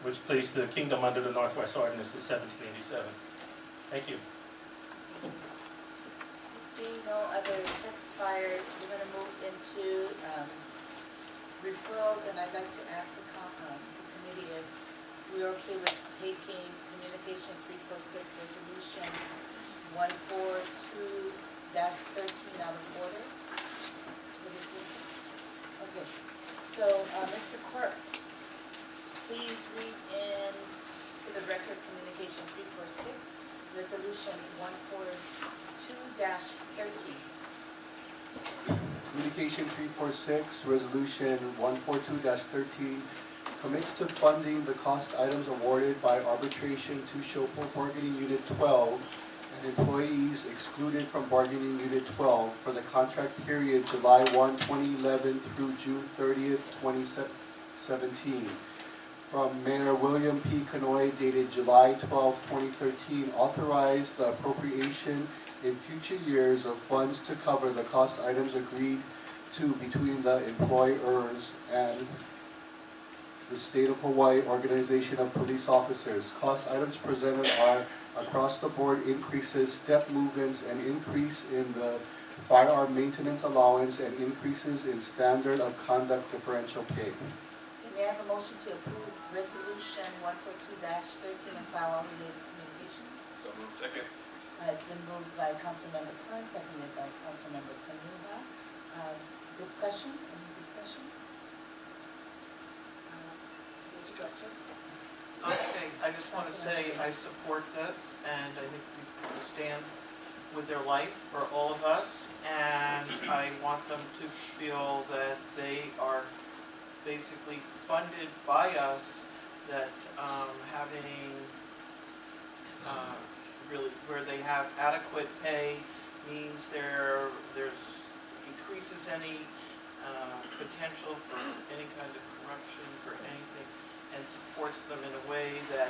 which placed the kingdom under the Northwest Ordinance in 1787. Thank you. Seeing no other testifiers, we're going to move into referrals, and I'd like to ask the committee if we're okay with taking Communication 346 Resolution 142-13 out of order. Okay, so Mr. Clerk, please read in to the record Communication 346 Resolution 142-13. Communication 346, Resolution 142-13, commits to funding the cost items awarded by arbitration to Shopo Bargaining Unit 12 and employees excluded from Bargaining Unit 12 for the contract period July 1, 2011 through June 30th, 2017. From Mayor William P. Canoy, dated July 12, 2013, authorize the appropriation in future years of funds to cover the cost items agreed to between the employers and the State of Hawaii Organization of Police Officers. Cost items presented are across-the-board increases, step movements, and increase in the firearm maintenance allowance and increases in standard of conduct differential pay. May I have a motion to approve Resolution 142-13 and file all related communications? So moved. Second. It's been moved by Councilmember Kern, seconded by Councilmember Kanuha. Discussion? Any discussion? Okay, I just want to say I support this, and I think these people stand with their life for all of us, and I want them to feel that they are basically funded by us, that having really where they have adequate pay means there's decreases any potential for any kind of corruption, for anything, and supports them in a way that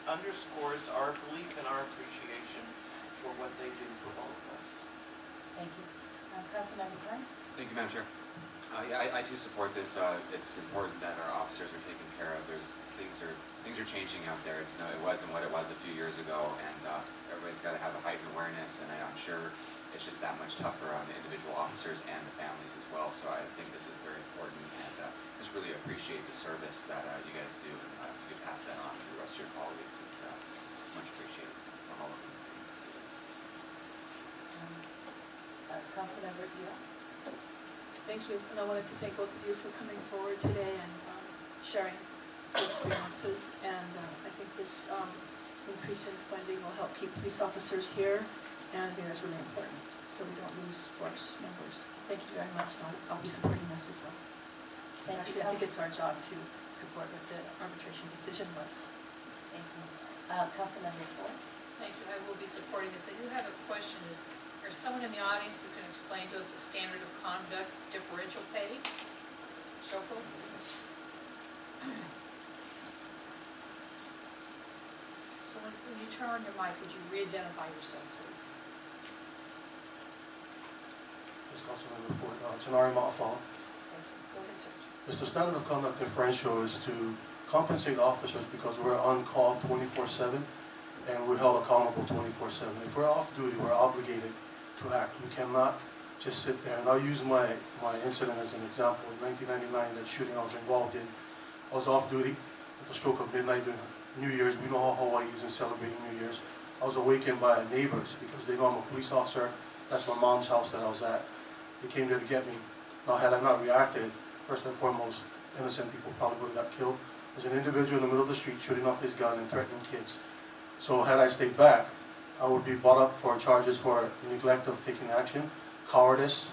underscores our belief and our appreciation for what they do for all of us. Thank you. Councilmember Kern? Thank you, Madam Chair. Yeah, I too support this. It's important that our officers are taken care of. Things are changing out there. It wasn't what it was a few years ago, and everybody's got to have a heightened awareness. And I'm sure it's just that much tougher on the individual officers and the families as well. So I think this is very important, and just really appreciate the service that you guys do, and if you could pass that on to the rest of your colleagues, it's much appreciated from all of you. Councilmember Dio? Thank you, and I wanted to thank both of you for coming forward today and sharing your experiences. And I think this increase in funding will help keep police officers here, and I think that's really important, so we don't lose force members. Thank you very much, and I'll be supporting this as well. Actually, I think it's our job to support what the arbitration decision was. Thank you. Councilmember Ford? Thank you. I will be supporting this. I do have a question. Is there someone in the audience who can explain to us the standard of conduct differential pay? Shoko? So when you turn on your mic, would you re-identify yourself, please? Yes, Councilmember Ford. Tanari Ma'afal. Thank you. Go ahead, sir. Yes, the standard of conduct differential is to compensate officers because we're on call 24/7 and we're held accountable 24/7. If we're off duty, we're obligated to act. We cannot just sit there. And I'll use my incident as an example. In 1999, that shooting I was involved in, I was off duty at the stroke of midnight during New Year's. We know how Hawaii is in celebrating New Year's. I was awakened by neighbors because they know I'm a police officer. That's my mom's house that I was at. They came there to get me. Now, had I not reacted, first and foremost, innocent people probably would have got killed. There's an individual in the middle of the street shooting off his gun and threatening kids. So had I stayed back, I would be brought up for charges for neglect of taking action, cowardice,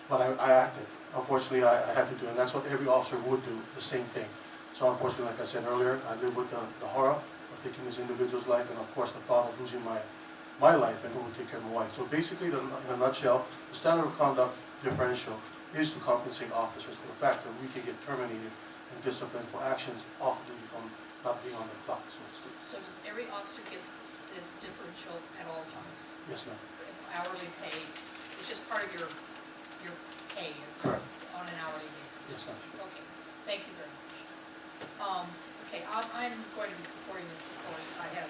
but I acted. Unfortunately, I had to do it, and that's what every officer would do, the same thing. So unfortunately, like I said earlier, I live with the horror of taking this individual's life, and of course the thought of losing my life and who would take care of my wife. So basically, in a nutshell, the standard of conduct differential is to compensate officers for the fact that we can get terminated and disciplined for actions off duty from not being on the clock. So does every officer get this differential at all times? Yes, ma'am. Hourly pay, it's just part of your pay Correct. on an hourly basis? Yes, ma'am. Okay, thank you very much. Okay, I'm going to be supporting this, of course. I have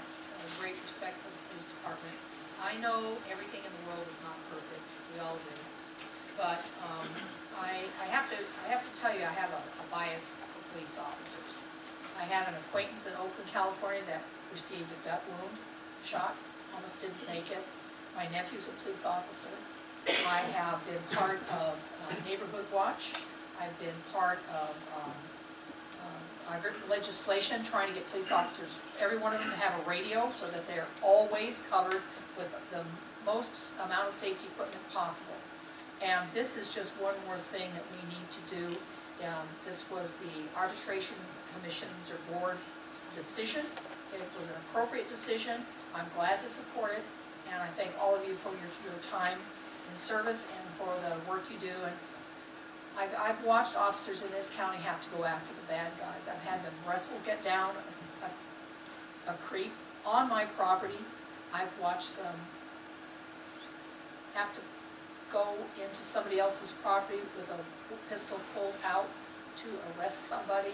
great respect for the police department. I know everything in the world is not perfect, we all do. But I have to tell you, I have a bias for police officers. I have an acquaintance in Oakland, California that received a gut wound, shot, almost didn't make it. My nephew's a police officer. I have been part of Neighborhood Watch. I've been part of, I've written legislation trying to get police officers, every one of them to have a radio so that they're always covered with the most amount of safety equipment possible. And this is just one more thing that we need to do. This was the arbitration commission's or board's decision. It was an appropriate decision. I'm glad to support it. And I thank all of you for your time in service and for the work you do. And I've watched officers in this county have to go after the bad guys. I've had them get down a creek on my property. I've watched them have to go into somebody else's property with a pistol pulled out to arrest somebody.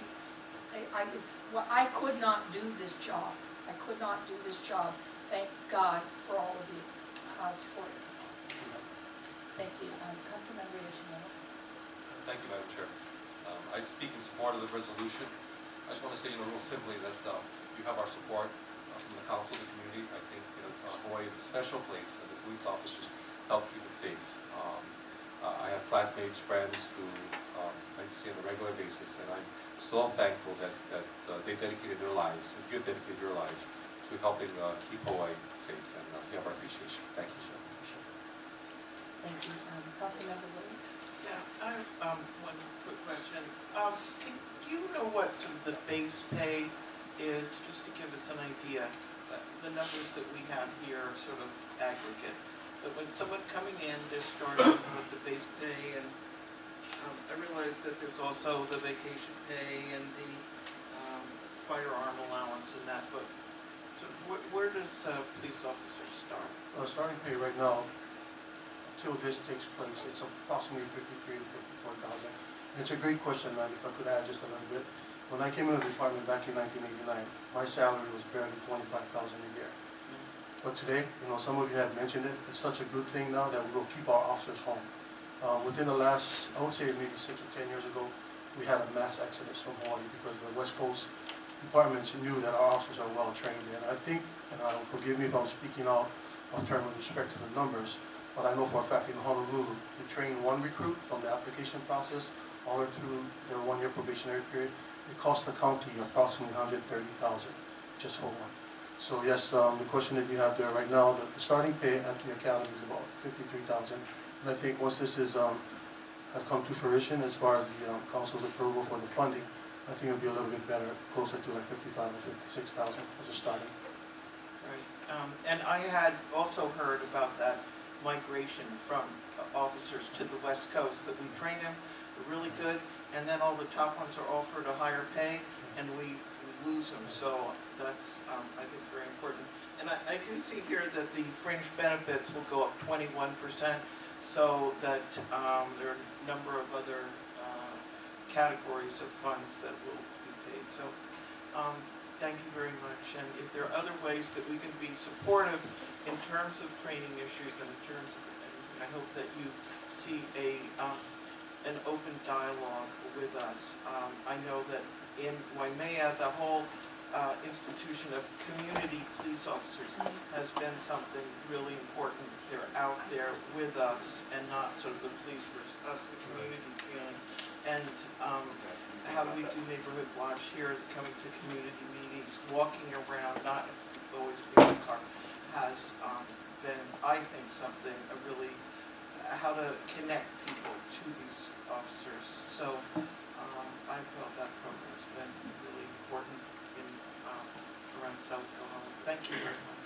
I could not do this job. I could not do this job. Thank God for all of you. I'll support it. Thank you. Councilmember Yoshimoto. Thank you, Madam Chair. I speak in support of the resolution. I just want to say, real simply that you have our support from the council, the community. I think Hawaii is a special place, and the police officers help keep it safe. I have classmates, friends who I see on a regular basis, and I'm so thankful that they dedicated their lives, and you've dedicated your lives to helping keep Hawaii safe, and you have our appreciation. Thank you, sir. Thank you. Councilmember Williams. Yeah, I have one quick question. Do you know what the base pay is, just to give us an idea? The numbers that we have here are sort of aggregate. But when someone coming in, they're starting with the base pay, and I realize that there's also the vacation pay and the firearm allowance and that, but so where does police officers start? Starting pay right now, until this takes place, it's approximately $53,000 to $54,000. It's a great question, man, if I could add just a little bit. When I came into the department back in 1989, my salary was barely $25,000 a year. But today, some of you have mentioned it, it's such a good thing now that we'll keep our officers home. Within the last, I would say maybe 6 or 10 years ago, we had a mass exodus from Hawaii because the West Coast departments knew that our officers are well trained. And I think, and forgive me if I'm speaking out of turn with respect to the numbers, but I know for a fact in Honolulu, we train one recruit from the application process all the way through their 1-year probationary period. It costs the county approximately $130,000 just for one. So yes, the question that you have there right now, the starting pay at the academy is about $53,000. And I think once this is have come to fruition as far as the council's approval for the funding, I think it'll be a little bit better, closer to like $55,000 or $56,000 as a starting. Right. And I had also heard about that migration from officers to the West Coast, that we train them, they're really good, and then all the top ones are offered a higher pay, and we lose them. So that's, I think, very important. And I do see here that the fringe benefits will go up 21%, so that there are a number of other categories of funds that will be paid. So thank you very much. And if there are other ways that we can be supportive in terms of training issues and in terms of anything, I hope that you see an open dialogue with us. I know that in Waimea, the whole institution of community police officers has been something really important. They're out there with us and not sort of the police versus us, the community feeling. And how we do neighborhood watch here, coming to community meetings, walking around, not always being in the car, has been, I think, something, how to connect people to these officers. So I felt that program has been really important in around South Carolina. Thank you very much.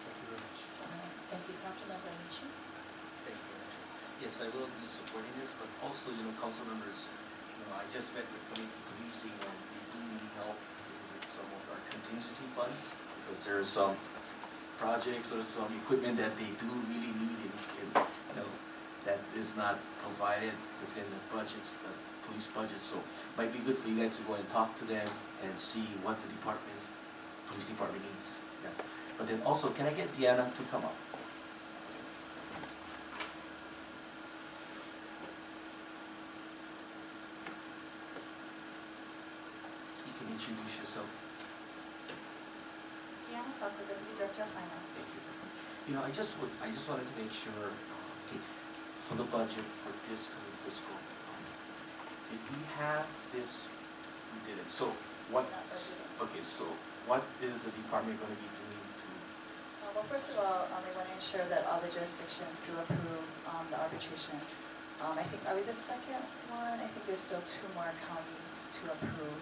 Thank you, Councilmember Anishi. Thank you. Yes, I will be supporting this, but also, council members, I just met with community policing, and they do need help with some of our contingency funds, because there are some projects or some equipment that they do really need, and that is not provided within the budgets, the police budget, so might be good for you guys to go and talk to them and see what the police department needs. Yeah. But then also, can I get Deanna to come up? You can introduce yourself. Deanna Sacco, Deputy Director of Finance. Thank you. You know, I just wanted to make sure, okay, for the budget for this coming fiscal, did we have this? We didn't. So what? Not budgeted. Okay, so what is the department going to be doing to? Well, first of all, they want to ensure that all the jurisdictions do approve the arbitration. I think, are we the second one? I think there's still 2 more counties to approve.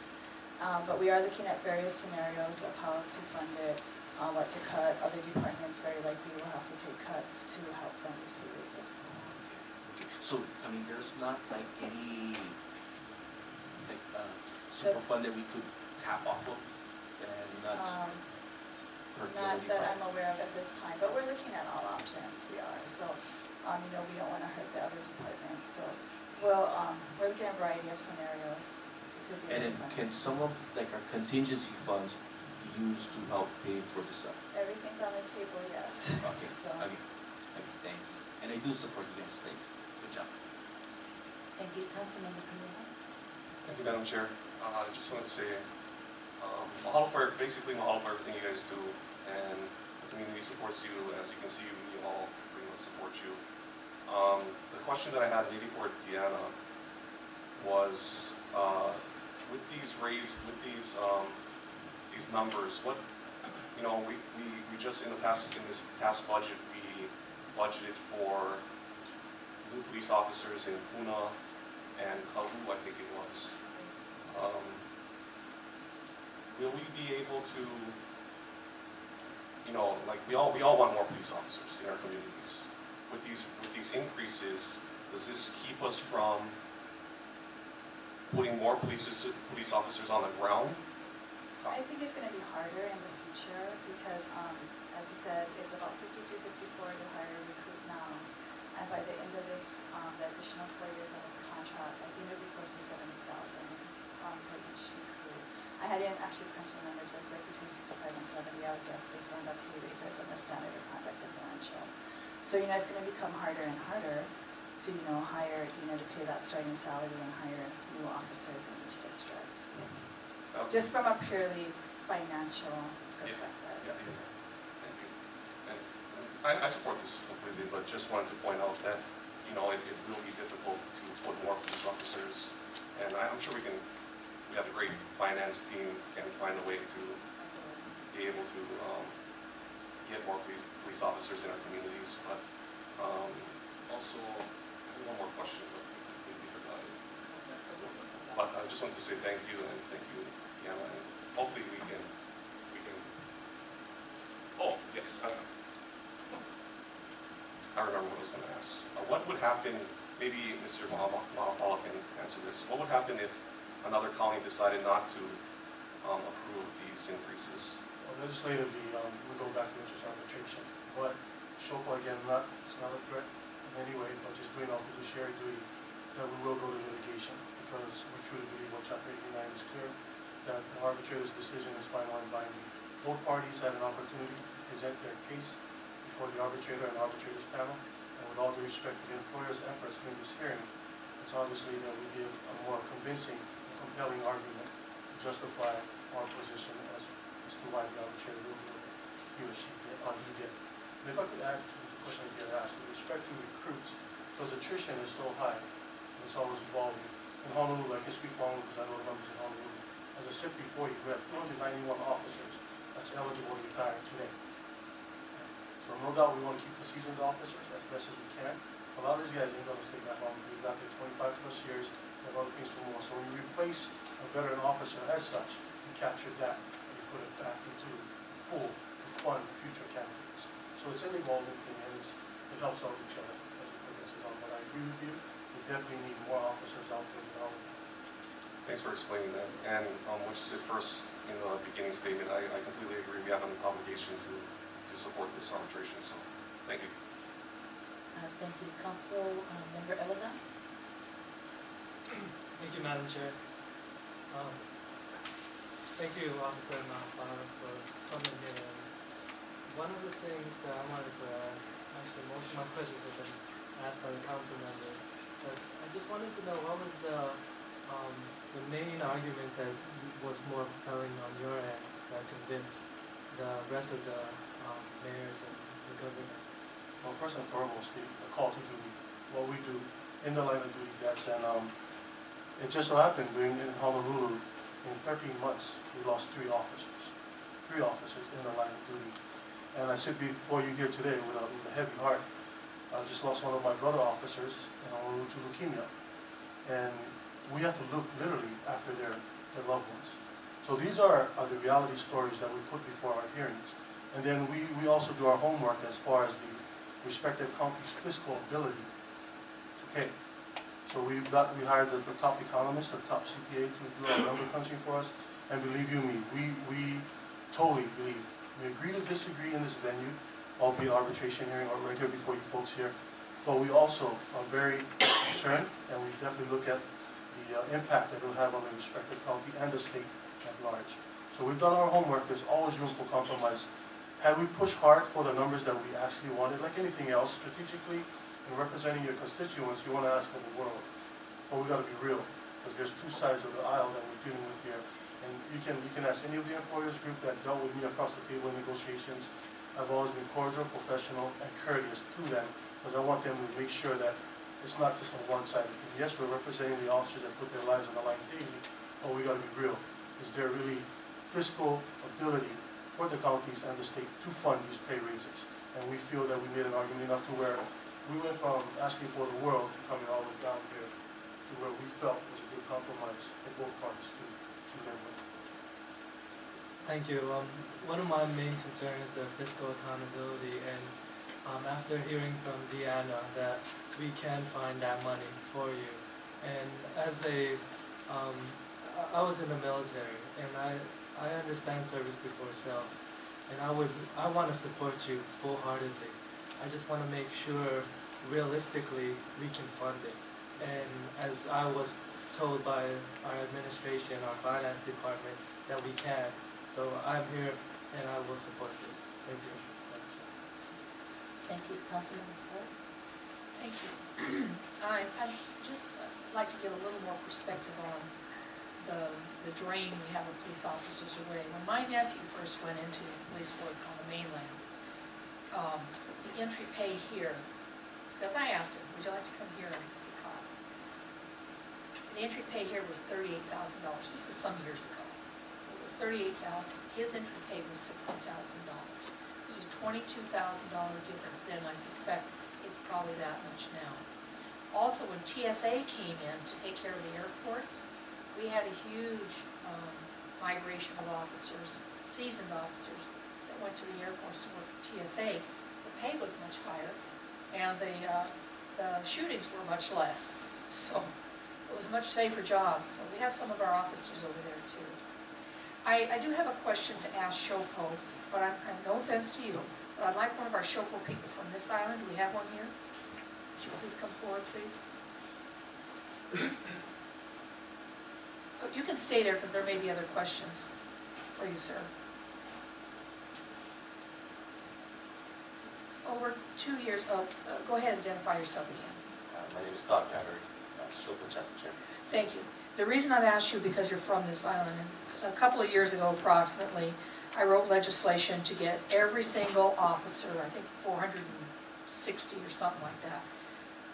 But we are looking at various scenarios of how to fund it, what to cut. Other departments very likely will have to take cuts to help fund these pay raises. Okay. So I mean, there's not like any like super fund that we could tap off of and not hurt the Not other that department? I'm aware of at this time, but we're looking at all options, we are. So, we don't want to hurt the other departments, so we're looking at a variety of scenarios to be And able then to fund can this. some of like our contingency funds be used to help pay for this up? Everything's on the table, yes. Okay, So, okay, thanks. And I do support you guys, thanks. Good job. Thank you, Councilmember Camilo. Thank you, Madam Chair. I just wanted to say, mahalo for everything you guys do, and the community supports you. As you can see, we all pretty much support you. The question that I had maybe for Deanna was, with these numbers, what, we just in this past budget, we budgeted for new police officers in Puna and Kahu, I think it was. Will we be able to, we all want more police officers in our communities. With these increases, does this keep us from putting more police officers on the ground? I think it's going to be harder in the future because, as you said, it's about 53, 54 to hire a recruit now. And by the end of this, the additional 4 years on this contract, I think it'll be close to 70,000 for each recruit. I hadn't actually crunched the numbers, but it's like between 65 and 70, I would guess, based on the pay raises and the standard of conduct differential. So, it's going to become harder and harder to, hire, to pay that starting salary and hire new officers in each district. Just from a purely financial perspective. Yeah. Thank you. And I support this completely, but just wanted to point out that, it will be difficult to put more police officers. And I'm sure we have a great finance team, can find a way to be able to get more police officers in our communities. But also, I have one more question, but I completely forgot it. But I just wanted to say thank you, and thank you, Deanna, and hopefully we can, oh, yes, I remember what I was going to ask. What would happen, maybe Mr. Mahapala can answer this, what would happen if another county decided not to approve these increases? Well, legislatively, we go back to interest arbitration. But SHOPA, again, it's not a threat in any way, but just doing our fiduciary duty, that we will go to litigation because we truly believe what Chapter 89 is clear, that the arbitrator's decision is final and binding. Both parties had an opportunity to present their case before the arbitrator and arbitrator's panel, and with all due respect to the employer's efforts during this hearing, it's obviously that we give a more convincing, compelling argument to justify our position as to why the arbitrator will do what he or she did. And if I could add to the question that you had asked, with respect to recruits, because attrition is so high, and it's always evolving. In Honolulu, I can speak for Honolulu because I know the numbers in Honolulu. As I said before, we have 291 officers that's eligible to retire today. So no doubt we want to keep the seasoned officers as best as we can. A lot of these guys ain't going to stay that long. They've got their 25 plus years, they have other things to move on. So when you replace a veteran officer as such, you capture that and you put it back into the pool to fund future candidates. So it's an evolving thing and it helps out each other as it progresses on. But I agree with you, we definitely need more officers out there developing. Thanks for explaining that. And what you said first in the beginning statement, I completely agree. We have an obligation to support this arbitration. So thank you. Thank you. Council Member Elena? Thank you, Madam Chair. Thank you, Officer Malfaro, for coming here. One of the things that I wanted to ask, actually most of my questions have been asked by the council members, but I just wanted to know what was the main argument that was more compelling on your end that convinced the rest of the mayors and the governor? Well, first and foremost, the call to duty, what we do in the line of duty, that's, and it just so happened in Honolulu, in 13 months, we lost 3 officers in the line of duty. And I sit before you here today with a heavy heart. I just lost one of my brother officers in Honolulu to leukemia. And we have to look literally after their loved ones. So these are the reality stories that we put before our hearings. And then we also do our homework as far as the respective county's fiscal ability to pay. So we hired the top economist, the top CPA to do our number crunching for us. And believe you me, we totally believe. We agree to disagree in this venue, albeit arbitration hearing or right here before you folks here. But we also are very concerned, and we definitely look at the impact that it will have on the respective county and the state at large. So we've done our homework. There's always room for compromise. Had we pushed hard for the numbers that we actually wanted, like anything else, strategically, in representing your constituents, you want to ask for the world. But we got to be real, because there's 2 sides of the aisle that we're dealing with here. And you can ask any of the employers group that dealt with me across the table in negotiations. I've always been cordial, professional, and courteous to them, because I want them to make sure that it's not just a one-sided thing. Yes, we're representing the officers that put their lives on the line daily, but we got to be real. Is there really fiscal ability for the counties and the state to fund these pay raises? And we feel that we made an argument enough to where we went from asking for the world to coming all the way down here to where we felt was a good compromise for both parties to live with. Thank you. One of my main concerns is the fiscal accountability, and after hearing from Deanna that we can find that money for you. And as I was in the military, and I understand service before self, and I want to support you full-heartedly. I just want to make sure realistically we can fund it. And as I was told by our administration, our finance department, that we can. So I'm here and I will support this. Thank you. Thank you, Councilmember Ford. Thank you. I'd just like to get a little more perspective on the drain we have of police officers away. When my nephew first went into police work on the mainland, the entry pay here, because I asked him, would you like to come here and be caught? The entry pay here was $38,000. This is some years ago. So it was $38,000. His entry pay was $60,000. There's a $22,000 difference then. I suspect it's probably that much now. Also, when TSA came in to take care of the airports, we had a huge migration of officers, seasoned officers, that went to the airports to work for TSA. The pay was much higher, and the shootings were much less. So it was a much safer job. So we have some of our officers over there too. I do have a question to ask Shopo, but I'm no offense to you, but I'd like one of our Shopo people from this island. Do we have one here? Would you please come forward, please? You can stay there because there may be other questions for you, sir. Over 2 years, go ahead and identify yourself again. My name is Scott Pattery, Shopo Chapter Chair. Thank you. The reason I've asked you because you're from this island, and a couple of years ago approximately, I wrote legislation to get every single officer, I think 460 or something like that,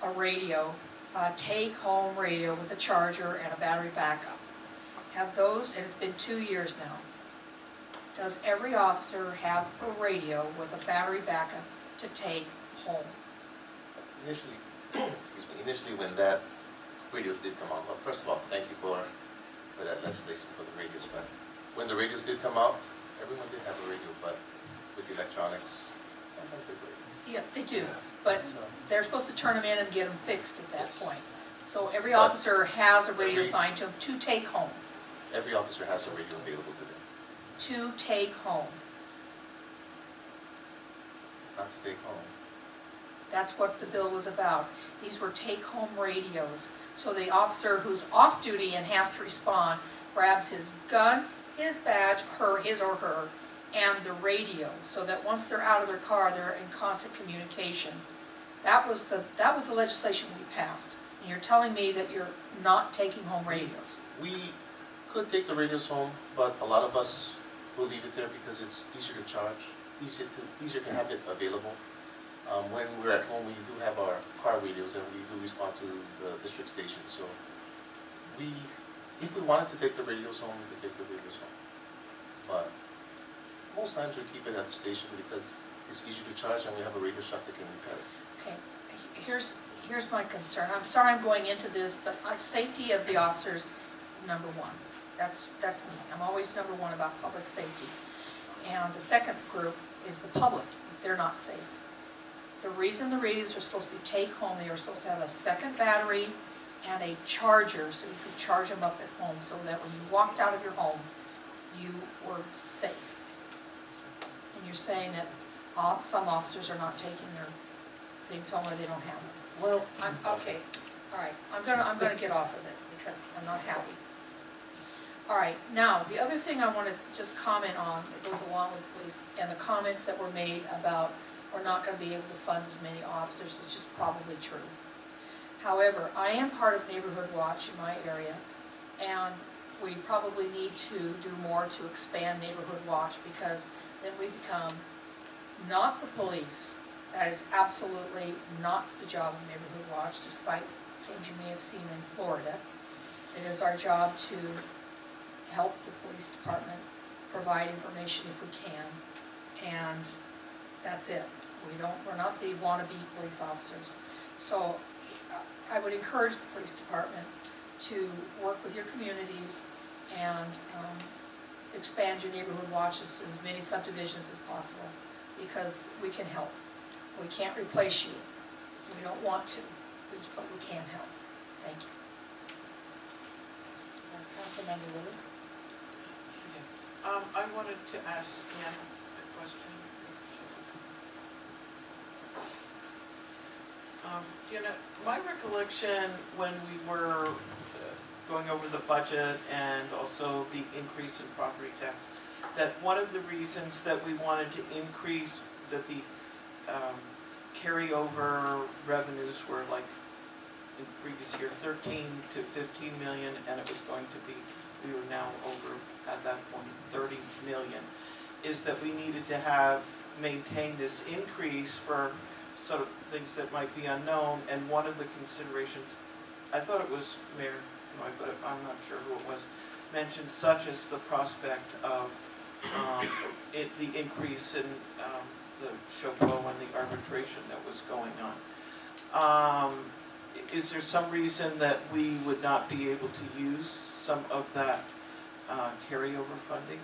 a radio, a take-home radio with a charger and a battery backup. Have those, and it's been 2 years now. Does every officer have a radio with a battery backup to take home? Initially, initially when that radios did come out, well, first of all, thank you for that legislation for the radios, but when the radios did come out, everyone did have a radio, but with the electronics, sometimes they break. Yeah, they do, but they're supposed to turn them in and get them fixed at that Yes. point. So every But officer has a radio every- assigned to them to take home. Every officer has a radio available to them, To take home. not to take home. That's what the bill was about. These were take-home radios So the officer who's off duty and has to respond grabs his gun, his badge, his or her, and the radio, so that once they're out of their car, they're in constant communication. That was the legislation we passed. And you're telling me that you're not taking home radios. We could take the radios home, but a lot of us will leave it there because it's easier to charge, easier to have it available. When we're at home, we do have our car radios and we do respond to the district station. So if we wanted to take the radios home, we could take the radios home. But most times we keep it at the station because it's easier to charge and we have a radio shop that can repair it. Okay, here's my concern. I'm sorry I'm going into this, but safety of the officers is number one. That's me. I'm always number one about public safety. And the second group is the public, if they're not safe. The reason the radios are supposed to be take home, they were supposed to have a second battery and a charger so you could charge them up at home so that when you walked out of your home, you were safe. And you're saying that some officers are not taking their things home or they don't have them. Well, Okay, all right, I'm gonna get off of it because I'm not happy. All right, now, the other thing I want to just comment on, that goes along with police, and the comments that were made about we're not going to be able to fund as many officers, which is probably true. However, I am part of Neighborhood Watch in my area, and we probably need to do more to expand Neighborhood Watch because then we become not the police. That is absolutely not the job of Neighborhood Watch, despite things you may have seen in Florida. It is our job to help the police department provide information if we can, and that's it. We're not the wannabe police officers. So I would encourage the police department to work with your communities and expand your neighborhood watches to as many subdivisions as possible, because we can help. We can't replace you. We don't want to, but we can help. Thank you. Councilmember Lillard? Yes. I wanted to ask Ann a question. My recollection when we were going over the budget and also the increase in property tax, that one of the reasons that we wanted to increase that the carryover revenues were like in the previous year 13 to 15 million, and it was going to be, we were now over at that point 30 million, is that we needed to have maintained this increase for sort of things that might be unknown. And one of the considerations, I thought it was Mayor Noy, but I'm not sure who it was, mentioned such as the prospect of the increase in the Chopo and the arbitration that was going on. Is there some reason that we would not be able to use some of that carryover funding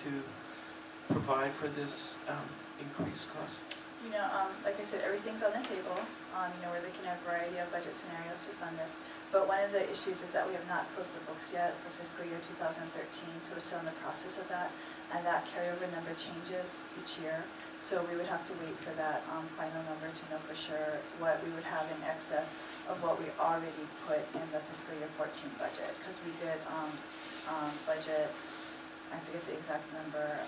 to provide for this increased cost? Like I said, everything's on the table. We're looking at a variety of budget scenarios to fund this. But one of the issues is that we have not closed the books yet for fiscal year 2013, so we're still in the process of that. And that carryover number changes each year. So we would have to wait for that final number to know for sure what we would have in excess of what we already put in the fiscal year 14 budget. Because we did budget, I forget the exact number,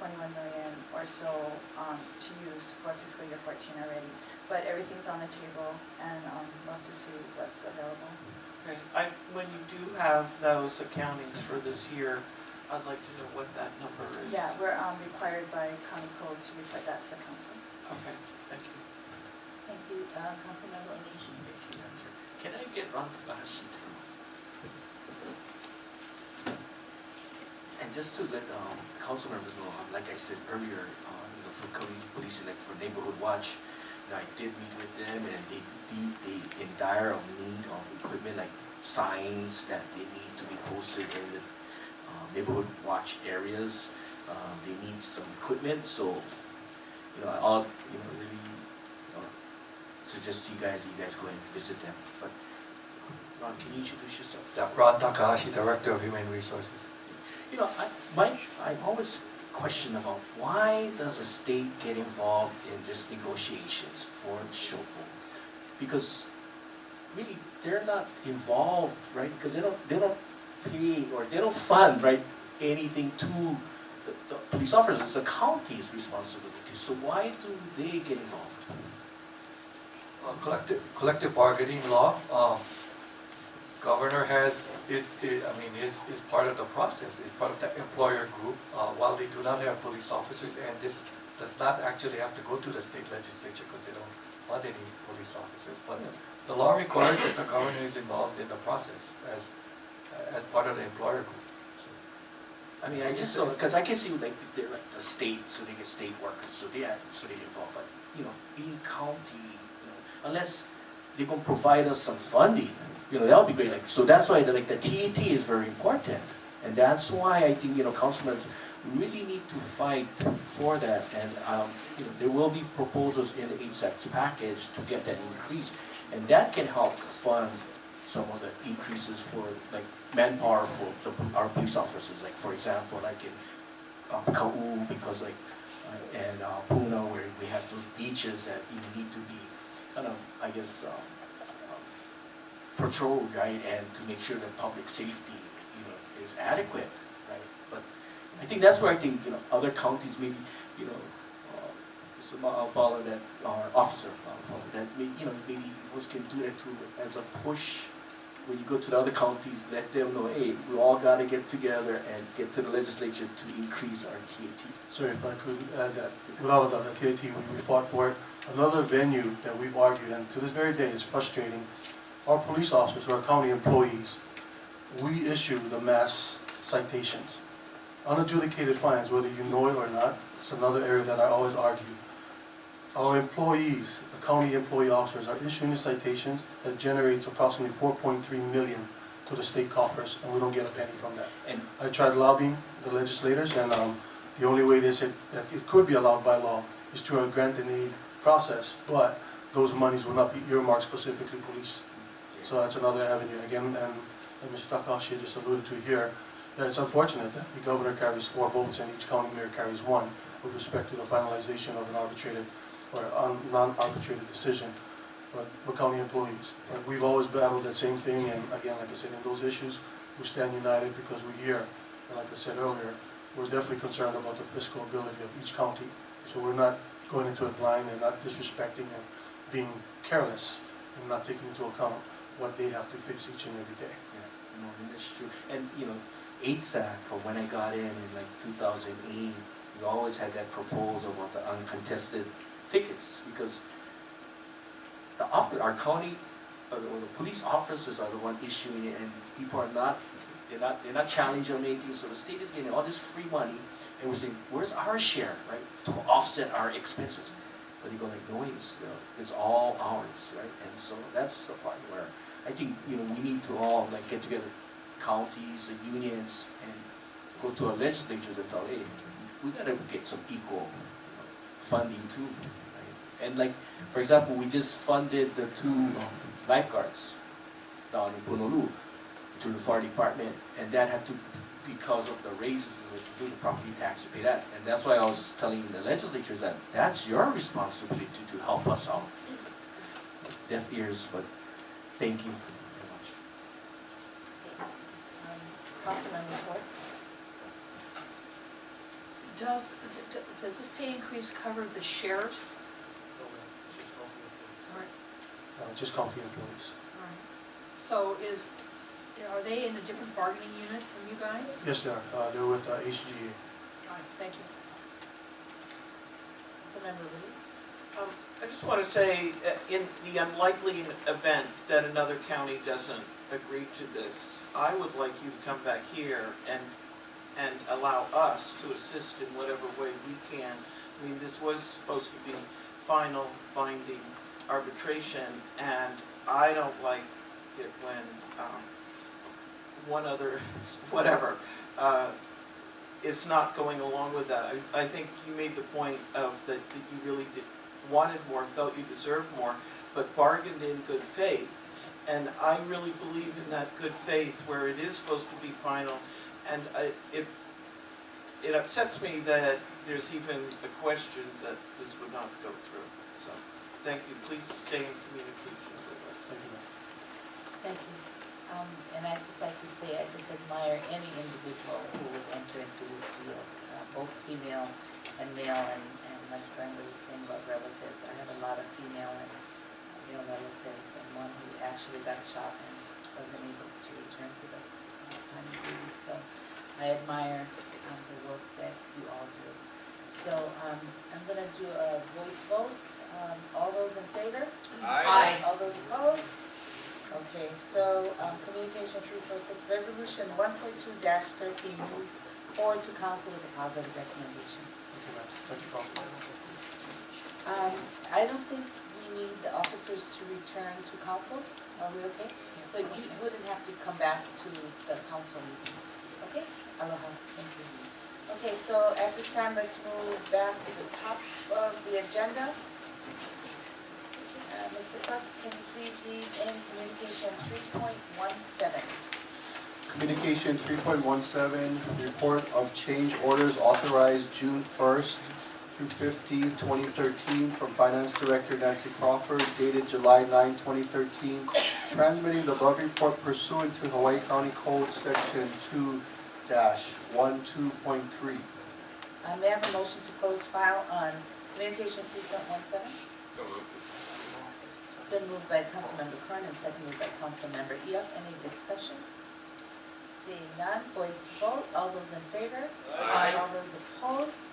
21 million or so to use for fiscal year 14 already. But everything's on the table, and love to see what's available. Okay. When you do have those accountings for this year, I'd like to know what that number is. Yeah, we're required by county code to report that to the council. Okay, thank you. Thank you, Councilmember Onishi. Can I get Ron Takahashi to come? And just to let council members know, like I said earlier, for police and for Neighborhood Watch, I did meet with them, and they in dire of need of equipment like signs that they need to be posted in the Neighborhood Watch areas. They need some equipment, so I'll really suggest you guys go and visit them. But Ron, can you introduce yourself? Yeah, Ron Takahashi, Director of Human Resources. I always question about why does the state get involved in this negotiations for Shopo? Because really, they're not involved, right? Because they don't pay or they don't fund, right, anything to the police officers. It's the county's responsibility. So why do they get involved? Collective bargaining law, governor is part of the process, is part of the employer group. While they do not have police officers, and this does not actually have to go to the state legislature because they don't fund any police officers. But the law requires that the governor is involved in the process as part of the employer group. I mean, I just don't, because I can see like if they're like the state, so they get state workers, so they involve. But being county, unless they're gonna provide us some funding, that would be great. Like, so that's why the TAT is very important, and that's why I think councilmen really need to fight for that. And there will be proposals in the HSAC's package to get that increase, and that can help fund some of the increases for like manpower for our police officers. Like for example, like in Ka'u, because and Puna, where we have those beaches that need to be kind of, I guess, patrolled, right, and to make sure that public safety, is adequate, right? But I think that's where I think, other counties maybe, I'll follow that, our officer, follow that, maybe folks can do that too, as a push. When you go to the other counties, let them know, hey, we all got to get together and get to the legislature to increase our TAT. Sorry, if I could add that, without a doubt, the TAT, we fought for it. Another venue that we've argued, and to this very day is frustrating, our police officers, our county employees, we issue the mass citations. Unadjudicated fines, whether you know it or not, it's another area that I always argue. Our employees, the county employee officers, are issuing the citations that generates approximately 4.3 million to the state coffers, and we don't get a penny from that. And I tried lobbying the legislators, and the only way they said that it could be allowed by law is through a grant and aid process, but those monies will not be earmarked specifically police. So that's another avenue. Again, and Mr. Takashi just alluded to here, that it's unfortunate that the governor carries 4 votes and each county mayor carries 1 with respect to the finalization of an arbitrated or non-arbitrated decision. But we're county employees. But we've always battled that same thing, and again, like I said, in those issues, we stand united because we're here. And like I said earlier, we're definitely concerned about the fiscal ability of each county. So we're not going into it blind and not disrespecting and being careless and not taking into account what they have to fix each and every day. Yeah, that's true. And HSAC, from when I got in like 2008, we always had that proposal about the uncontested tickets, because our county, or the police officers are the one issuing it, and people are not, they're not challenging or anything. So the state is getting all this free money, and we're saying, where's our share, right, to offset our expenses? But they go like, no, it's all ours, right? And so that's the part where I think we need to all get together, counties, the unions, and go to our legislatures and tell, hey, we gotta get some equal funding too. And for example, we just funded the 2 lifeguards down in Honolulu through the fire department, and that had to, because of the raises, we had to do the property tax to pay that. And that's why I was telling the legislatures that that's your responsibility to help us out. Deaf ears, but thank you very much. Councilmember Ford? Does this pay increase cover the sheriffs? Just county employees. Right. So are they in a different bargaining unit from you guys? Yes, they are. They're with HGA. Right, thank you. Councilmember Lee? I just want to say, in the unlikely event that another county doesn't agree to this, I would like you to come back here and allow us to assist in whatever way we can. I mean, this was supposed to be final, binding arbitration, and I don't like it when one other, whatever, is not going along with that. I think you made the point of that you really wanted more, felt you deserved more, but bargained in good faith. And I really believe in that good faith where it is supposed to be final. And it upsets me that there's even a question that this would not go through. So, thank you. Please stay in communication with us. Thank you. Thank you. And I'd just like to say, I just admire any individual who would enter into this field, both female and male, and like Brenda was saying about relatives. I have a lot of female and male relatives, and one who actually got shot and wasn't able to return to the time of duty. So I admire the work that you all do. So I'm going to do a voice vote. All those in favor? Aye. All those opposed? Okay, so Communication 346, Resolution 142-13 moves forward to council with a positive recommendation. Okay, ma'am. Thank you, Councilman. I don't think we need the officers to return to council. Are we okay? So you wouldn't have to come back to the council meeting. Okay? Aloha. Thank you. Okay, so at this time, let's move back to the top of the agenda. Mr. Clerk, can you please read in Communication 3.17? Communication 3.17, report of change orders authorized June 1st through 15th, 2013 from Finance Director Nancy Crawford, dated July 9, 2013, transmitting the above report pursuant to Hawaii County Code Section 2-12.3. May I have a motion to close file on Communication 3.17? So moved. It's been moved by Councilmember Kern and seconded by Councilmember Eoff. Any discussion? Seeing none, voice vote. All those in favor? Aye. All those opposed?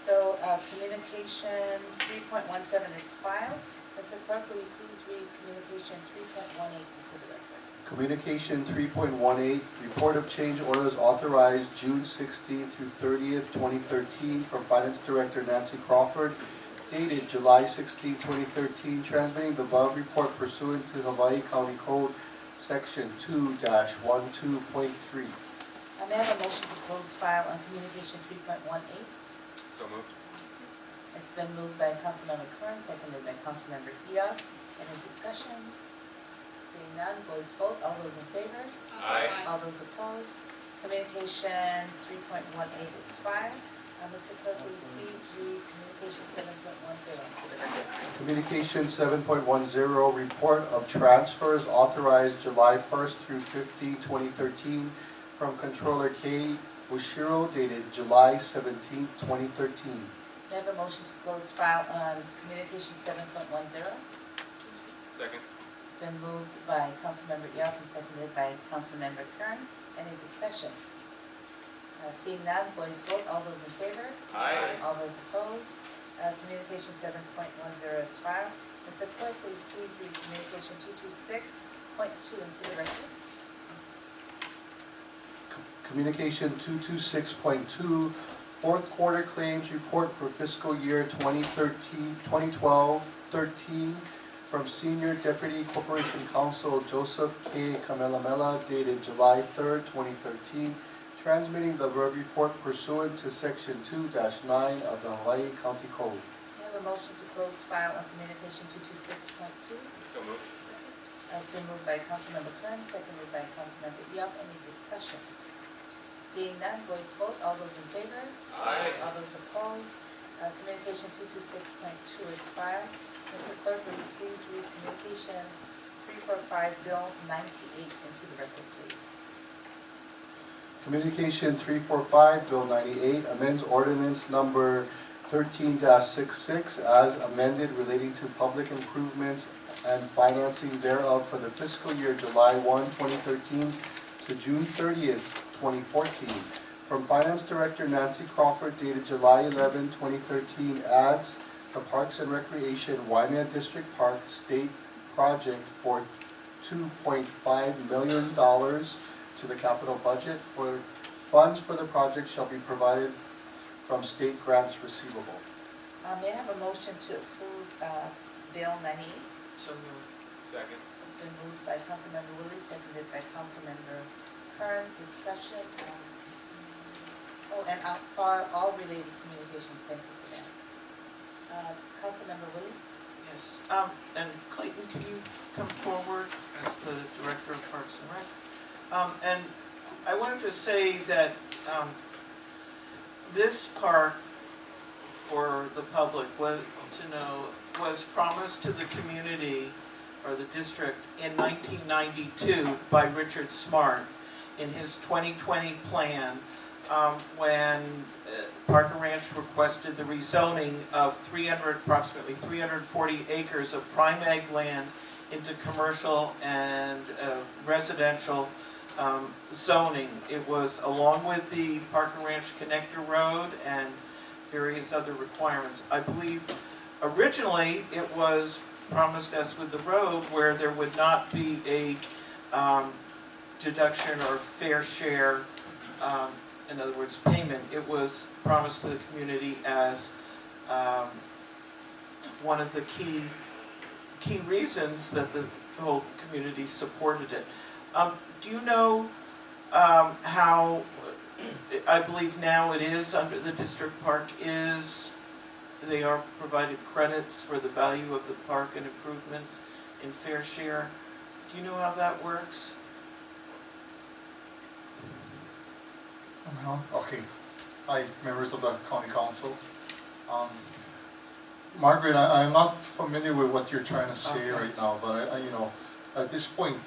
So Communication 3.17 is filed. Mr. Clerk, will you please read Communication 3.18 into the record? Communication 3.18, report of change orders authorized June 16th through 30th, 2013 from Finance Director Nancy Crawford, dated July 16, 2013, transmitting the above report pursuant to Hawaii County Code Section 2-12.3. May I have a motion to close file on Communication 3.18? So moved. It's been moved by Councilmember Kern, seconded by Councilmember Eoff. Any discussion? Seeing none, voice vote. All those in favor? Aye. All those opposed? Communication 3.18 is filed. Mr. Clerk, will you please read Communication 7.10 to the record? Communication 7.10, report of transfers authorized July 1st through 15, 2013 from Controller K. Bushiro, dated July 17, 2013. May I have a motion to close file on Communication 7.10? Second. It's been moved by Councilmember Eoff and seconded by Councilmember Kern. Any discussion? Seeing none, voice vote. All those in favor? Aye. All those opposed? Communication 7.10 is filed. Mr. Clerk, will you please read Communication 226.2 into the record? Communication 226.2, fourth quarter claims report for fiscal year 2012-13 from Senior Deputy Corporation Counsel Joseph K. Kamelamela, dated July 3rd, 2013, transmitting the above report pursuant to Section 2-9 of the Hawaii County Code. May I have a motion to close file on Communication 226.2? So moved. It's been moved by Councilmember Kern, seconded by Councilmember Eoff. Any discussion? Seeing none, voice vote. All those in favor? Aye. All those opposed? Communication 226.2 is filed. Mr. Clerk, will you please read Communication 345, Bill 98 into the record, please? Communication 345, Bill 98, amends ordinance number 13-66 as amended relating to public improvements and financing thereof for the fiscal year July 1, 2013 to June 30th, 2014. From Finance Director Nancy Crawford, dated July 11, 2013, adds the Parks and Recreation Waimea District Park State Project for $2.5 million to the capital budget. For funds for the project shall be provided from state grants receivable. May I have a motion to approve Bill 98? So moved. Second. It's been moved by Councilmember Willie, seconded by Councilmember Kern. Discussion. And for all related communications, thank you for that. Councilmember Willie? Yes. And Clayton, can you come forward as the Director of Parks and Rec? And I wanted to say that this park, for the public to know, was promised to the community or the district in 1992 by Richard Smart in his 2020 plan, when Park and Ranch requested the rezoning of approximately 340 acres of prime ag land into commercial and residential zoning. It was along with the Park and Ranch Connector Road and various other requirements. I believe originally it was promised, as with the road, where there would not be a deduction or fair share, in other words, payment. It was promised to the community as one of the key reasons that the whole community supported it. Do you know how, I believe now it is under the district park, they are provided credits for the value of the park and improvements in fair share? Do you know how that works? Okay. Hi, members of the county council. Margaret, I'm not familiar with what you're trying to say right now, but I, at this point,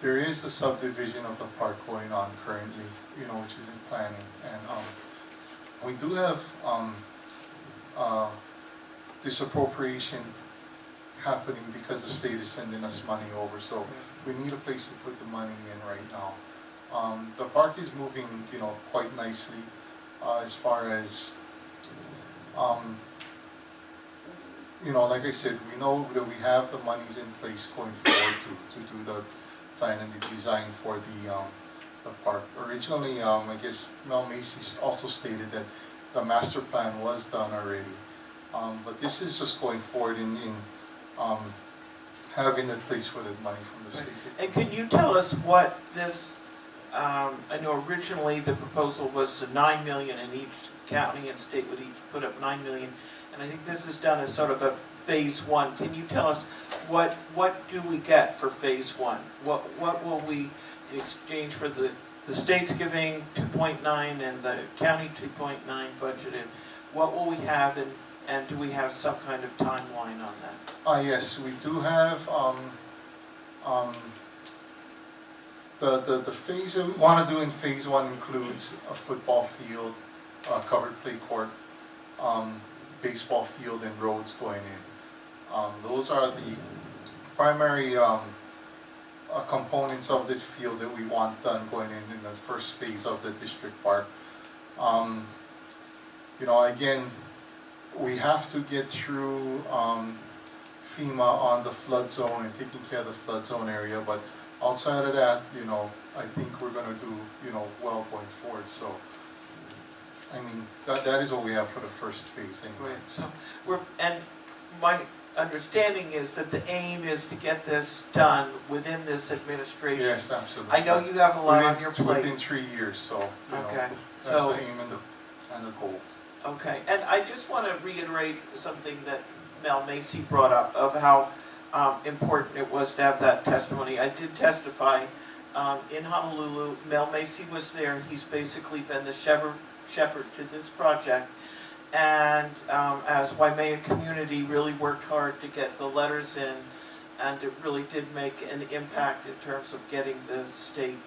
there is the subdivision of the park going on currently, which is in planning, and we do have this appropriation happening because the state is sending us money over, so we need a place to put the money in right now. The park is moving, quite nicely as far as, like I said, we know that we have the monies in place going forward to do the plan and the design for the park. Originally, I guess Mel Macy also stated that the master plan was done already, but this is just going forward in having a place for the money from the state. And can you tell us what this, I know originally the proposal was $9 million, and each county and state would each put up $9 million, and I think this is done as sort of a phase one. Can you tell us what do we get for phase one? What will we, in exchange for the state's giving 2.9 and the county 2.9 budgeted, what will we have, and do we have some kind of timeline on that? Yes, we do have the phase that we want to do in phase one includes a football field, covered play court, baseball field, and roads going in. Those are the primary components of the field that we want done going in the first phase of the district park. Again, we have to get through FEMA on the flood zone and taking care of the flood zone area, but outside of that, I think we're going to do, well going forward. So, I mean, that is what we have for the first phase anyway. Right. So my understanding is that the aim is to get this done within this administration. Yes, absolutely. I know you have a lot on your plate. Within 3 years, so, Okay. that's the aim and the goal. Okay, and I just want to reiterate something that Mel Macy brought up of how important it was to have that testimony. I did testify in Honolulu. Mel Macy was there. He's basically been the shepherd to this project. And as Waimea community really worked hard to get the letters in, and it really did make an impact in terms of getting the state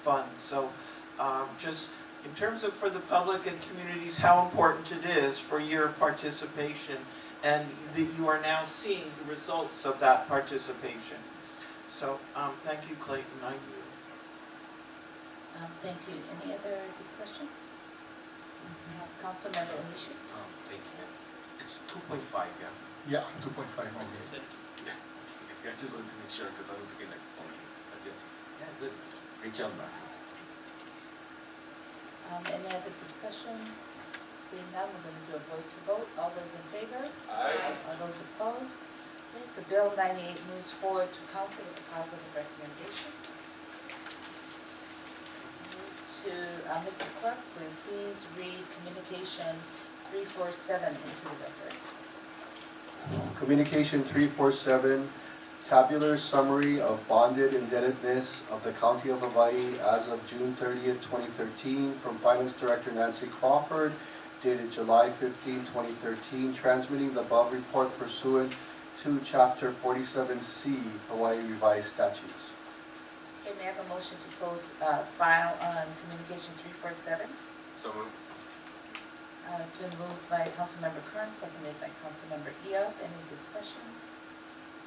funds. So just in terms of for the public and communities, how important it is for your participation, and that you are now seeing the results of that participation. So thank you, Clayton. Thank you. Any other discussion? Councilmember Onishi? Thank you. It's 2.5, yeah? Yeah, 2.5 million. I just wanted to make sure because I was looking like, okay, yeah, good. Great job, man. Any other discussion? Seeing none, we're going to do a voice vote. All those in favor? Aye. All those opposed? Okay, so Bill 98 moves forward to council with a positive recommendation. Move to Mr. Clerk, will you please read communication 347 into the record? Communication 347, tabular summary of bonded indebtedness of the County of Hawaii as of June 30th, 2013, from Finance Director Nancy Crawford dated July 15, 2013, transmitting the above report pursuant to Chapter 47C, Hawaii Revised Statutes. Okay, may I have a motion to close file on communication 347? So moved. It's been moved by Councilmember Kern, seconded by Councilmember Eoff. Any discussion?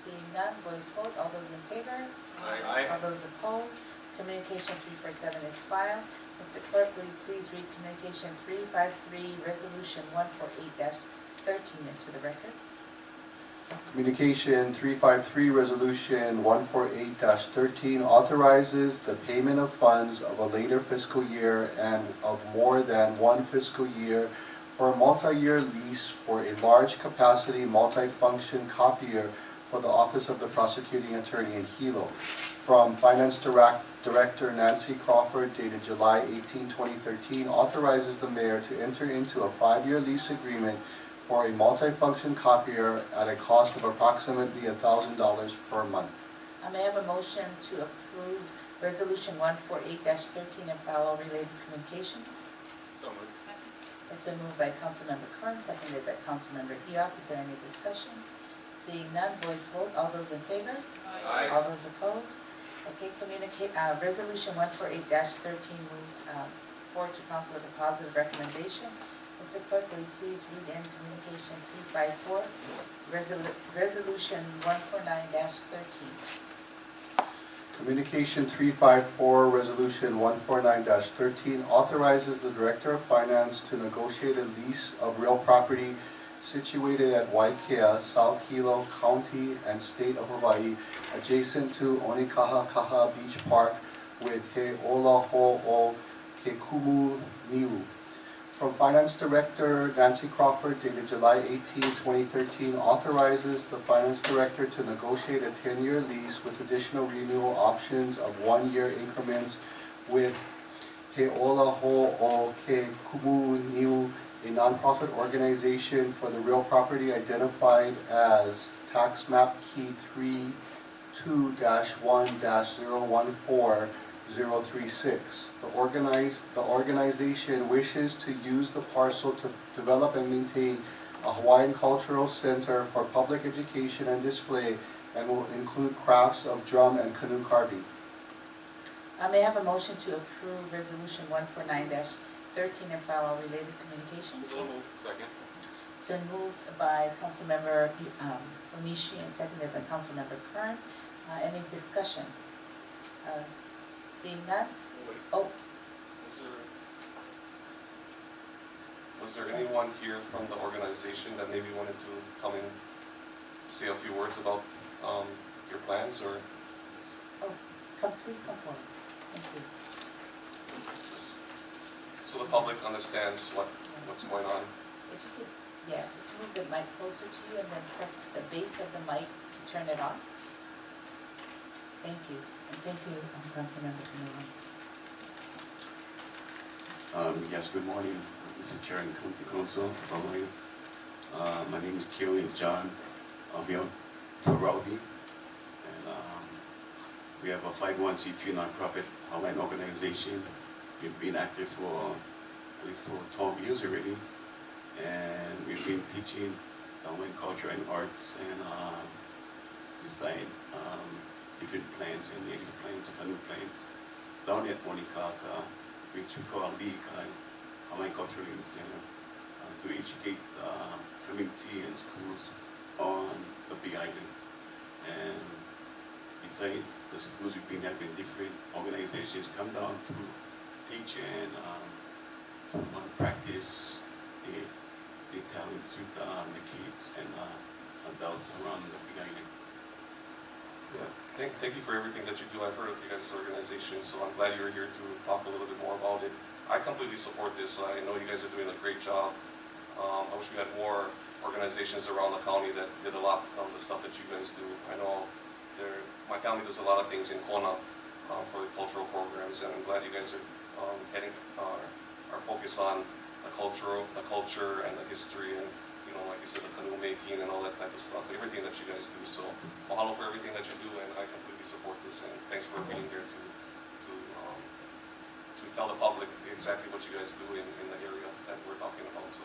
Seeing none, voice vote. All those in favor? Aye. All those opposed? Communication 347 is filed. Mr. Clerk, will you please read communication 353, resolution 148-13 into the record? Communication 353, Resolution 148-13 authorizes the payment of funds of a later fiscal year and of more than one fiscal year for a multi-year lease for a large capacity multi-function copier for the Office of the Prosecuting Attorney in Hilo. From Finance Director Nancy Crawford, dated July 18, 2013, authorizes the mayor to enter into a 5-year lease agreement for a multi-function copier at a cost of approximately $1,000 per month. May I have a motion to approve resolution 148-13 and file all related communications? So moved. It's been moved by Councilmember Kern, seconded by Councilmember Eoff. Is there any discussion? Seeing none, voice vote. All those in favor? Aye. All those opposed? Okay, resolution 148-13 moves forward to council with a positive recommendation. Mr. Clerk, will you please read in communication 354, resolution 149-13. Communication 354, Resolution 149-13 authorizes the Director of Finance to negotiate a lease of real property situated at Waikea, South Hilo County and State of Hawaii, adjacent to Onikahakaha Beach Park with He Ola Ho'o Ke Kumu Niu. From Finance Director Nancy Crawford, dated July 18, 2013, authorizes the Finance Director to negotiate a 10-year lease with additional renewal options of 1-year increments with He Ola Ho'o Ke Kumu Niu, a nonprofit organization for the real property identified as Tax Map Key 32-1-014. 036. The organization wishes to use the parcel to develop and maintain a Hawaiian cultural center for public education and display, and will include crafts of drum and canoe carving. May I have a motion to approve resolution 149-13 and file all related communications? So moved. Second. It's been moved by Councilmember Onishi and seconded by Councilmember Kern. Any discussion? Seeing none? Oh, Was there anyone here from the organization that maybe wanted to come and say a few words about your plans, or? please come forward. Thank you. So the public understands what's going on. If you could, just move the mic closer to you and then press the base of the mic to turn it on. Thank you. And thank you, Councilmember Kanoa. Yes, good morning, Mr. Chair and the Council. My name is Keelan John Toraldi, and we have a 501c3 nonprofit Hawaiian organization. We've been active for at least 12 years already, and we've been teaching Hawaiian culture and arts and design different plants and native plants, canoe plants, down at Onikaka, which we call Liikai, Hawaiian Cultural Center, to educate community and schools on the Big Island. And besides the schools, we've been having different organizations come down to teach and to practice the talents with the kids and adults around the Big Island. Yeah. Thank you for everything that you do. I've heard of you guys' organization, so I'm glad you're here to talk a little bit more about it. I completely support this. I know you guys are doing a great job. I wish we had more organizations around the county that did a lot of the stuff that you guys do. I know my family does a lot of things in Kona for the cultural programs, and I'm glad you guys are are focused on the culture and the history, and like you said, the canoe making and all that type of stuff, everything that you guys do. So mahalo for everything that you do, and I completely support this, and thanks for being here to tell the public exactly what you guys do in the area. that we're talking about, so,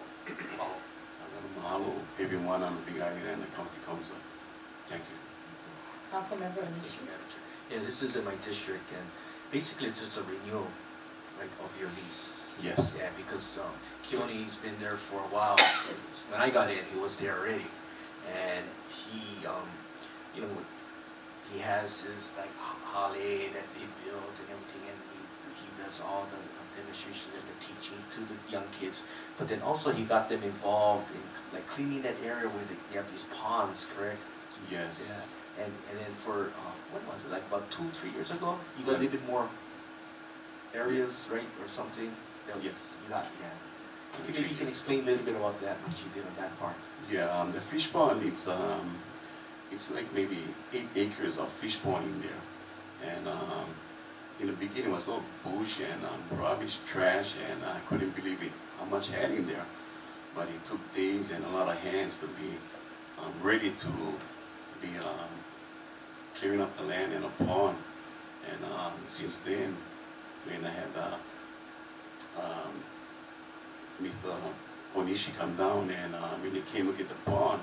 follow. I'm gonna mahalo everyone on the Big Island and the county council. Thank you. Councilmember Thank Onishi? you, Madam Chair. Yeah, this is in my district, and basically it's just a renewal, right, of your lease. Yes. Yeah, because Keone's been there for a while. When I got in, he was there already, and he, you know, he has his like hale that they build and everything, and he does all the administration and the teaching to the young kids. But then also he got them involved in like cleaning that area where they have these ponds, correct? Yes. Yeah, and then for, what was it, like about 2-3 years ago, you got a little bit more areas, right, or something? Yes. You got, yeah. Maybe you can explain a little bit about that, what you did on that part. Yeah, the fish pond, it's like maybe 8 acres of fish pond in there. And in the beginning it was all bush and rubbish, trash, and I couldn't believe it, how much had in there. But it took days and a lot of hands to be ready to be clearing up the land and a pond. And since then, when I had Mr. Onishi come down and when they came look at the pond,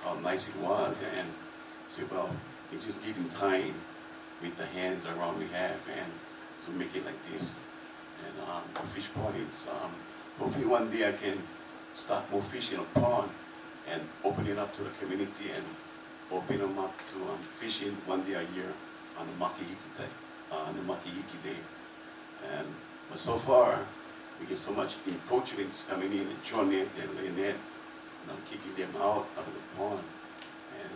how nice it was, and said, well, it's just giving time with the hands around we have and to make it like this. And the fish pond, it's hopefully one day I can start more fish in a pond and open it up to the community and open them up to fishing one day a year on the Makihiki Day. But so far, we get so much encroachments coming in and throwing it and laying it, and I'm kicking them out of the pond. And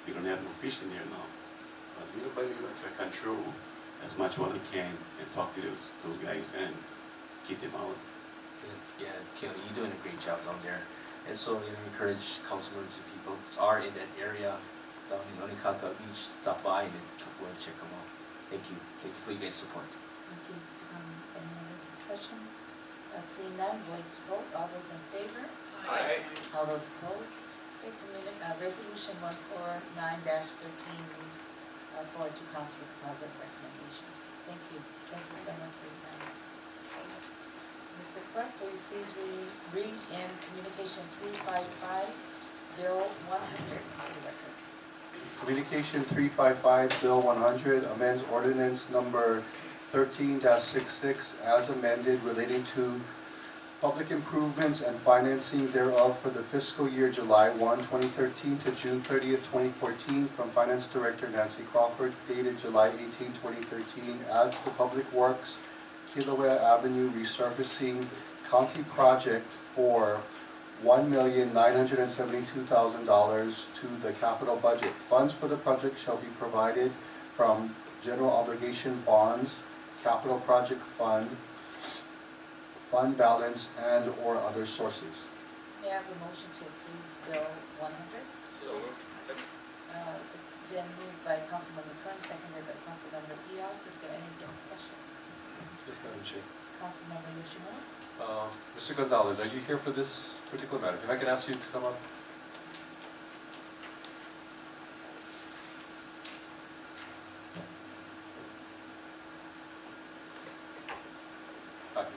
we don't have no fish in there now. But little by little, I try to control as much as I can and talk to those guys and keep them out. Yeah, Keone, you're doing a great job down there. And so, you know, encourage councilors, if you both are in that area, down in Onikaka Beach, stop by and go and check them out. Thank you. Thank you for your guys' support. Thank you. Any other discussion? Seeing none, voice vote, all those in favor? Aye. All those opposed? Okay, resolution 149-13 moves forward to council with a positive recommendation. Thank you. Thank you so much for your time. Mr. Clerk, will you please read in Communication 355, Bill 100 to the record? Communication 355, Bill 100, amends ordinance number 13-66 as amended relating to public improvements and financing thereof for the fiscal year July 1, 2013 to June 30th, 2014 from Finance Director Nancy Crawford, dated July 18, 2013, adds the Public Works Kilauea Avenue resurfacing county project for $1,972,000 to the capital budget. Funds for the project shall be provided from general obligation bonds, capital project fund balance, and or other sources. May I have a motion to approve Bill 100? So moved. It's been moved by Councilmember Kern, seconded by Councilmember Pial. Is there any discussion? Yes, Madam Chair. Councilmember Yoshimura? Mr. Gonzalez, are you here for this particular matter? If I can ask you to come up.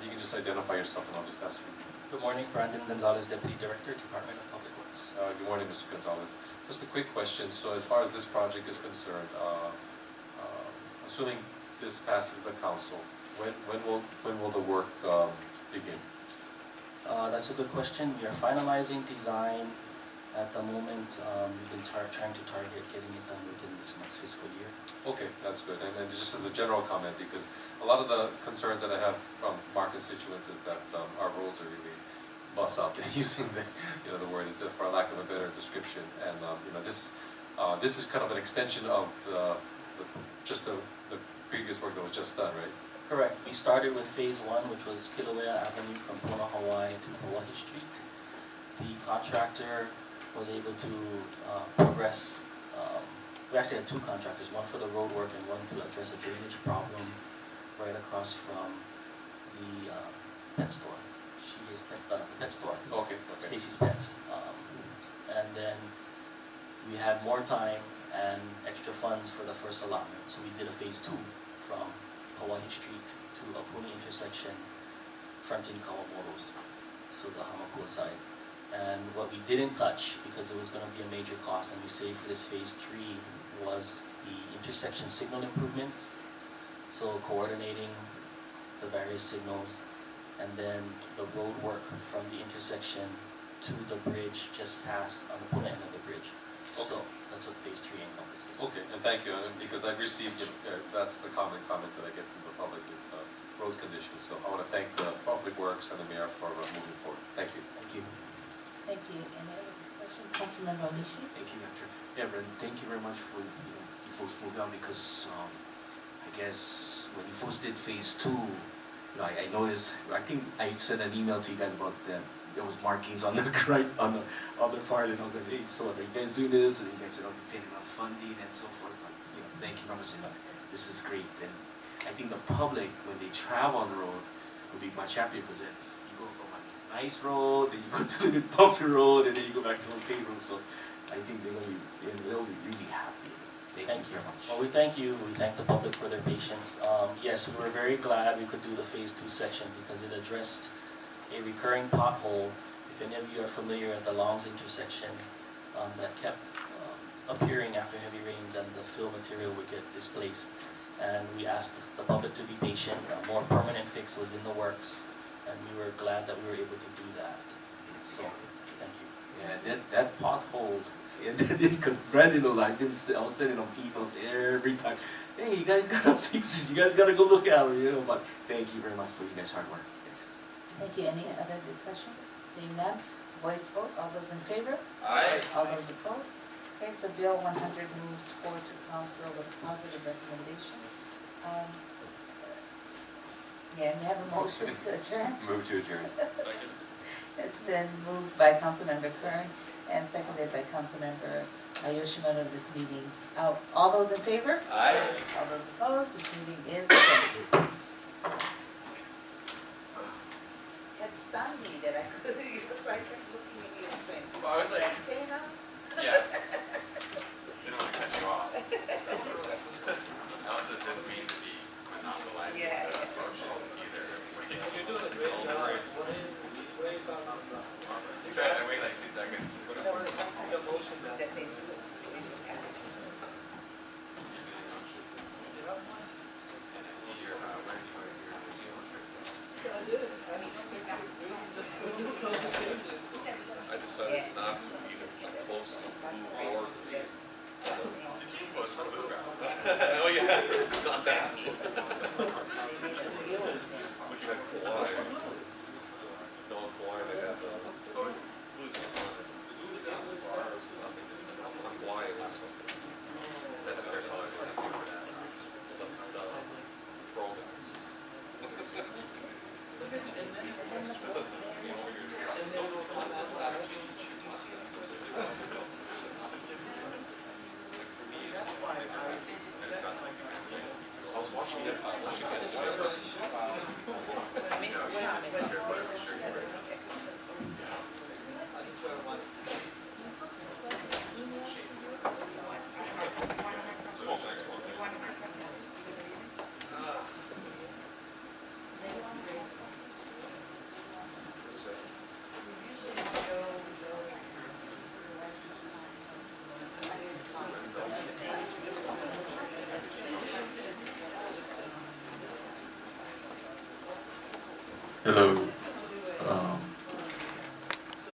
You can just identify yourself and I'll just ask you. Good morning, Brandon Gonzalez, Deputy Director, Department of Public Works. Good morning, Mr. Gonzalez. Just a quick question. So as far as this project is concerned, assuming this passes the council, when will the work begin? That's a good question. We are finalizing design at the moment. We've been trying to target getting it done within this next fiscal year. Okay, that's good. And then just as a general comment, because a lot of the concerns that I have from our constituents is that our roads are really bust up, using the word, for lack of a better description. And this is kind of an extension of the previous work that was just done, right? Correct. We started with phase 1, which was Kilauea Avenue from Puna, Hawaii to Hawaii Street. The contractor was able to progress. We actually had 2 contractors, one for the road work and one to address a drainage problem right across from the pet store. She is the pet store. Okay. Stacy's Pets. And then we had more time and extra funds for the first allotment, so we did a phase 2 from Hawaii Street to Apuni intersection fronting Kawamoto's, so the Hamakua side. And what we didn't touch, because it was gonna be a major cost, and we saved for this phase 3, was the intersection signal improvements. So coordinating the various signals, and then the road work from the intersection to the bridge just past on the Puna end of the bridge. So that's what phase 3 encompasses. Okay, and thank you, and because I've received, that's the common comments that I get from the public is the road conditions. So I want to thank the Public Works and the mayor for moving forward. Thank you. Thank you. Thank you. Any other discussion? Councilmember Onishi? Thank you, Madam Chair. Yeah, Brendan, thank you very much for, you folks moving on, because, I guess when you folks did phase 2, I noticed, I think I sent an email to you guys about that, there was markings on the right, on the other part, and I was like, hey, so are you guys doing this? And you guys said, oh, depending on funding and so forth, but, thank you very much, this is great. And I think the public, when they travel on the road, will be much happier, because then you go from a nice road, then you go to the bumpy road, and then you go back to the paved road, so I think they'll be really happy. Thank you very much. Well, we thank you. We thank the public for their patience. Yes, we were very glad we could do the phase 2 section because it addressed a recurring pothole. If any of you are familiar at the Longs intersection, that kept appearing after heavy rains and the fill material would get displaced. And we asked the public to be patient. A more permanent fix was in the works, and we were glad that we were able to do that. So, thank you. Yeah, that pothole, because Brandon knows, I was sending on emails every time, hey, you guys gotta fix it, you guys gotta go look at it, but thank you very much for you guys' hard work. Thanks. Thank you. Any other discussion? Seeing none, voice vote. All those in favor? Aye. All those opposed? Okay, so Bill 100 moves forward to council with a positive recommendation. Yeah, we have a motion to adjourn. Move to adjourn. It's been moved by Councilmember Kern and seconded by Councilmember Yoshimoto. This meeting, all those in favor? Aye. All those opposed? This meeting is adjourned. It stunned me that I couldn't, because I kept looking at you and saying, Well, I was like, did I say enough? yeah. Didn't want to cut you off. I also didn't mean to be monopolizing Yeah. the motions either. You're doing a great job. I wait like 2 seconds. There was sometimes The motion that does. they do. And I see your, where do you want your museum trip? I did. I just think we just go to changes. I decided not to either post blue or green. The key was blue. Oh, yeah, not that. Looking at Kauai. No, Kauai, they had the, blue's on this. Bars, nothing. On Kauai, it was something. That's what their colors were. Thank you for that. The pro guys. It doesn't, I was watching it yesterday. I mean, wait a minute.